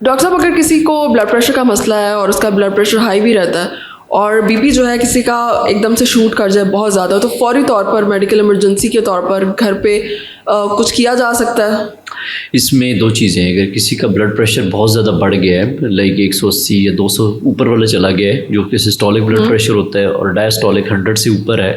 Doctor साहब, अगर किसी को ब्लड प्रेशर का मसला है और उसका ब्लड प्रेशर हाई भी रहता है और बीपी जो है किसी का एकदम से शूट कर जाए बहुत ज़्यादा, तो फौरी तौर पर मेडिकल इमरजेंसी के तौर पर घर पे कुछ किया जा सकता है? इसमें दो चीज़ें हैं। अगर किसी का ब्लड प्रेशर बहुत ज़्यादा बढ़ गया है, लाइक 180 या 200 ऊपर वाला चला गया है, जो कि सिस्टोलिक ब्लड प्रेशर होता है, और डायस्टोलिक 100 से ऊपर है,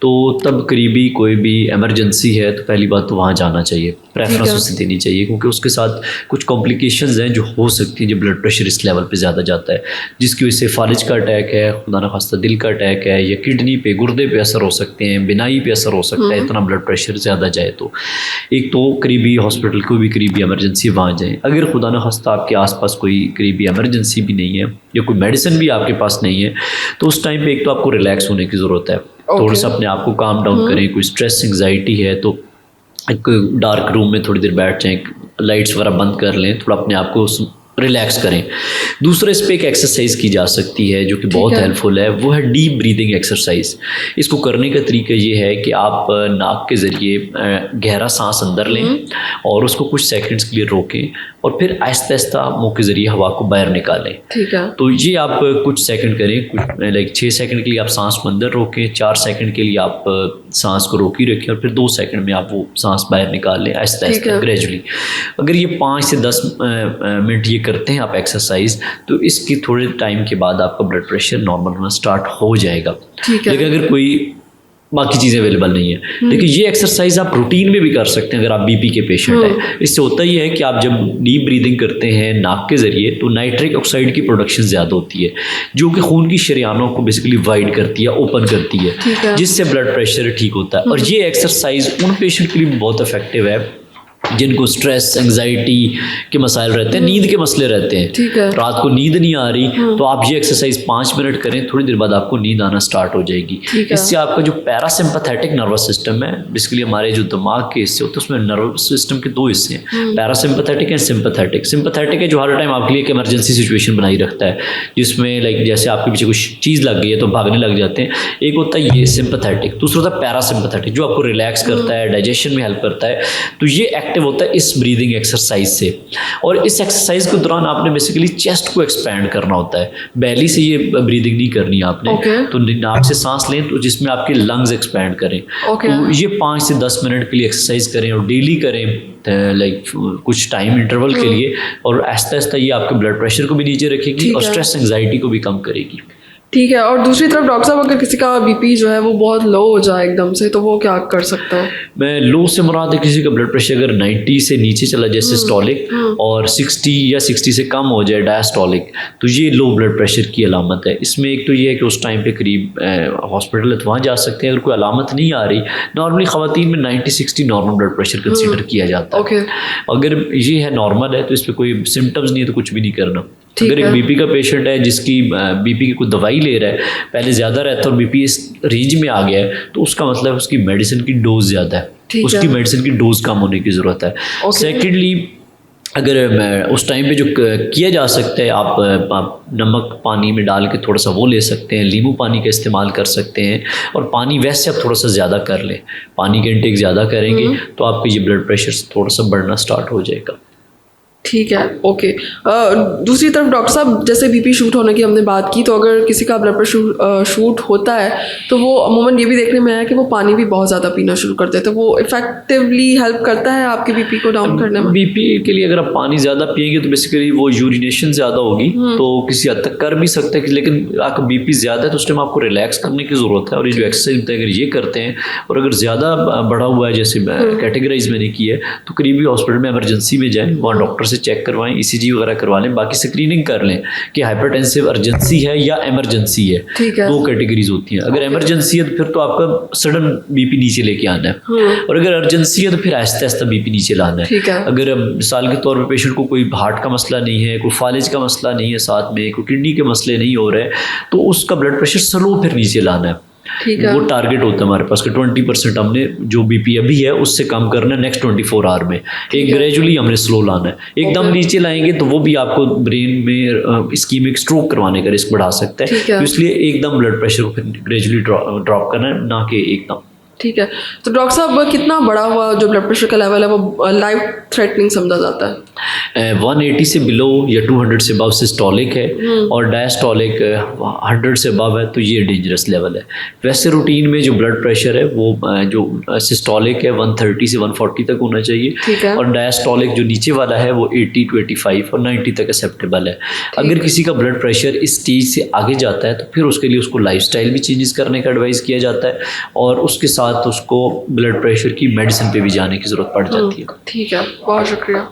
तो तब करीबी कोई भी इमरजेंसी है तो पहली बात तो वहाँ जाना चाहिए, प्रेफरेंस उसे देनी चाहिए, क्योंकि उसके साथ कुछ कॉम्प्लिकेशंस हैं जो हो सकती हैं जब ब्लड प्रेशर इस लेवल पे ज़्यादा जाता है, जिसकी वजह से फालिज का अटैक है, खुदा न खास्ता दिल का अटैक है, या किडनी पे, गुर्दे पे असर हो सकते हैं, बिनाई पे असर हो सकता है इतना ब्लड प्रेशर ज़्यादा जाए तो। एक तो करीबी हॉस्पिटल को भी करीबी इमरजेंसी वहाँ जाएँ। अगर खुदा न खास्ता आपके आसपास कोई करीबी इमरजेंसी भी नहीं है या कोई मेडिसिन भी आपके पास नहीं है, तो उस टाइम पे एक तो आपको रिलैक्स होने की ज़रूरत है। थोड़ा सा अपने आप को काम डाउन करें। कोई स्ट्रेस एंग्जाइटी है तो एक डार्क रूम में थोड़ी देर बैठ जाएँ, लाइट्स वगैरह बंद कर लें, थोड़ा अपने आप को रिलैक्स करें। दूसरा, इस पे एक एक्सरसाइज की जा सकती है जो कि बहुत हेल्पफुल है, वो है डीप ब्रीदिंग एक्सरसाइज। इसको करने का तरीका ये है कि आप नाक के ज़रिए गहरा सांस अंदर लें और उसको कुछ सेकंड्स के लिए रोकें और फिर आहिस्ता आहिस्ता मुंह के ज़रिए हवा को बाहर निकालें। ठीक है। तो ये आप कुछ सेकंड करें, कुछ लाइक 6 सेकंड के लिए आप सांस को अंदर रोकें, 4 सेकंड के लिए आप सांस को रोकी रखें और फिर 2 सेकंड में आप वो सांस बाहर निकाल लें आहिस्ता आहिस्ता ग्रेजुअली। अगर ये 5 से 10 मिनट ये करते हैं आप एक्सरसाइज, तो इसकी थोड़े टाइम के बाद आपका ब्लड प्रेशर नॉर्मल होना स्टार्ट हो जाएगा। लेकिन अगर कोई बाकी चीज़ें अवेलेबल नहीं है, लेकिन ये एक्सरसाइज आप रूटीन में भी कर सकते हैं अगर आप बीपी के पेशेंट हैं। इससे होता ही है कि आप जब डीप ब्रीदिंग करते हैं नाक के ज़रिए तो नाइट्रिक ऑक्साइड की प्रोडक्शन ज़्यादा होती है, जो कि खून की शरियानों को बेसिकली वाइड करती है, ओपन करती है, जिससे ब्लड प्रेशर ठीक होता है। और ये एक्सरसाइज उन पेशेंट के लिए बहुत इफेक्टिव है जिनको स्ट्रेस एंग्जाइटी के मसाइल रहते हैं, नींद के मसले रहते हैं, रात को नींद नहीं आ रही, तो आप ये एक्सरसाइज 5 मिनट करें, थोड़ी देर बाद आपको नींद आना स्टार्ट हो जाएगी। इससे आपका जो पैरासिम्पैथेटिक नर्वस सिस्टम है, बेसिकली हमारे जो दिमाग के हिस्से होते हैं उसमें नर्वस सिस्टम के 2 हिस्से हैं, पैरासिम्पैथेटिक एंड सिम्पैथेटिक। सिम्पैथेटिक है जो हर टाइम आपके लिए एक इमरजेंसी सिचुएशन बनाई रखता है, जिसमें लाइक जैसे आपके पीछे कुछ चीज़ लग गई है तो भागने लग जाते हैं। एक होता है ये सिम्पैथेटिक, दूसरा होता है पैरासिम्पैथेटिक जो आपको रिलैक्स करता है, डाइजेशन में हेल्प करता है। तो ये एक्टिव होता है इस ब्रीदिंग एक्सरसाइज से। और इस एक्सरसाइज के दौरान आपने बेसिकली चेस्ट को एक्सपैंड करना होता है, बैली से ये ब्रीदिंग नहीं करनी आपने। तो नाक से सांस लें तो जिसमें आपके लंग्स एक्सपैंड करें। तो ये 5 से 10 मिनट के लिए एक्सरसाइज करें और डेली करें, लाइक कुछ टाइम इंटरवल के लिए, और आहिस्ता आहिस्ता ये आपके ब्लड प्रेशर को भी नीचे रखेगी और स्ट्रेस एंग्जाइटी को भी कम करेगी। ठीक है। और दूसरी तरफ डॉक्टर साहब, अगर किसी का बीपी जो है वो बहुत लो हो जाए एकदम से, तो वो क्या कर सकता है? मैं लो से मुराद है किसी का ब्लड प्रेशर अगर 90 से नीचे चला जाए सिस्टोलिक, और 60 या 60 से कम हो जाए डायस्टोलिक, तो ये लो ब्लड प्रेशर की अलामत है। इसमें एक तो ये है कि उस टाइम पे करीब हॉस्पिटल है तो वहाँ जा सकते हैं। अगर कोई अलामत नहीं आ रही, नॉर्मली ख़वातीन में 90-60 नॉर्मल ब्लड प्रेशर कंसीडर किया जाता है। अगर ये है नॉर्मल है तो इस पर कोई सिम्टम्स नहीं है तो कुछ भी नहीं करना। अगर एक बीपी का पेशेंट है जिसकी बीपी की कोई दवाई ले रहा है, पहले ज़्यादा रहता है और बीपी इस रेंज में आ गया है, तो उसका मतलब है उसकी मेडिसिन की डोज ज़्यादा है, उसकी मेडिसिन की डोज कम होने की ज़रूरत है। सेकेंडली, अगर उस टाइम पे जो किया जा सकता है, आप नमक पानी में डाल के थोड़ा सा वो ले सकते हैं, नींबू पानी का इस्तेमाल कर सकते हैं, और पानी वैसे आप थोड़ा सा ज़्यादा कर लें, पानी के इंटेक ज़्यादा करेंगे तो आपका ये ब्लड प्रेशर थोड़ा सा बढ़ना स्टार्ट हो जाएगा। ठीक है, ओके। दूसरी तरफ डॉक्टर साहब, जैसे बीपी शूट होने की हमने बात की, तो अगर किसी का ब्लड प्रेशर शूट होता है तो वो अमूमन ये भी देखने में आया कि वो पानी भी बहुत ज़्यादा पीना शुरू करते हैं, तो वो इफेक्टिवली हेल्प करता है आपके बीपी को डाउन करने में? बीपी के लिए अगर आप पानी ज़्यादा पिएंगे तो बेसिकली वो यूरिनेशन ज़्यादा होगी, तो किसी हद तक कर भी सकते हैं, लेकिन आपका बीपी ज़्यादा है तो उस टाइम आपको रिलैक्स करने की ज़रूरत है। और ये जो एक्सरसाइज होता है अगर ये करते हैं, और अगर ज़्यादा बढ़ा हुआ है जैसे कैटेगराइज मैंने की है, तो करीबी हॉस्पिटल में इमरजेंसी में जाएँ, वहाँ डॉक्टर से चेक करवाएं, ECG वगैरह करवा लें, बाकी स्क्रीनिंग कर लें कि हाइपरटेंसिव अर्जेंसी है या इमरजेंसी है। 2 कैटेगरीज होती हैं। अगर इमरजेंसी है तो फिर तो आपका सडन बीपी नीचे लेके आना है, और अगर अर्जेंसी है तो फिर आहिस्ता आहिस्ता बीपी नीचे लाना है। अगर मिसाल के तौर पर पेशेंट को कोई हार्ट का मसला नहीं है, कोई फालिज का मसला नहीं है, साथ में कोई किडनी के मसले नहीं हो रहे, तो उसका ब्लड प्रेशर स्लो फिर नीचे लाना है। वो टारगेट होता है हमारे पास कि 20% हमने जो बीपी अभी है उससे कम करना है नेक्स्ट 24 आवर में। एक ग्रेजुअली हमने स्लो लाना है, एकदम नीचे लाएंगे तो वो भी आपको ब्रेन में इस्कीमिक स्ट्रोक करवाने का रिस्क बढ़ा सकता है। तो इसलिए एकदम ब्लड प्रेशर को फिर ग्रेजुअली ड्रॉप करना है, ना कि एकदम। ठीक है, तो डॉक्टर साहब कितना बड़ा हुआ जो ब्लड प्रेशर का लेवल है वो लाइफ थ्रेटनिंग समझा जाता है? 180 से बिलो या 200 से अबव सिस्टोलिक है और डायस्टोलिक 100 से अबव है तो ये डेंजरस लेवल है। वैसे रूटीन में जो ब्लड प्रेशर है वो जो सिस्टोलिक है 130 से 140 तक होना ठीक चाहिए है। और डायस्टोलिक जो नीचे वाला है वो 80 to 85 और 90 तक एक्सेप्टेबल है। अगर किसी का ब्लड प्रेशर इस स्टेज से आगे जाता है तो फिर उसके लिए उसको लाइफस्टाइल भी चेंजेस करने का एडवाइस किया जाता है और उसके साथ उसको ब्लड प्रेशर की मेडिसिन पे भी जाने की ज़रूरत पड़ जाती है। ठीक है, बहुत शुक्रिया।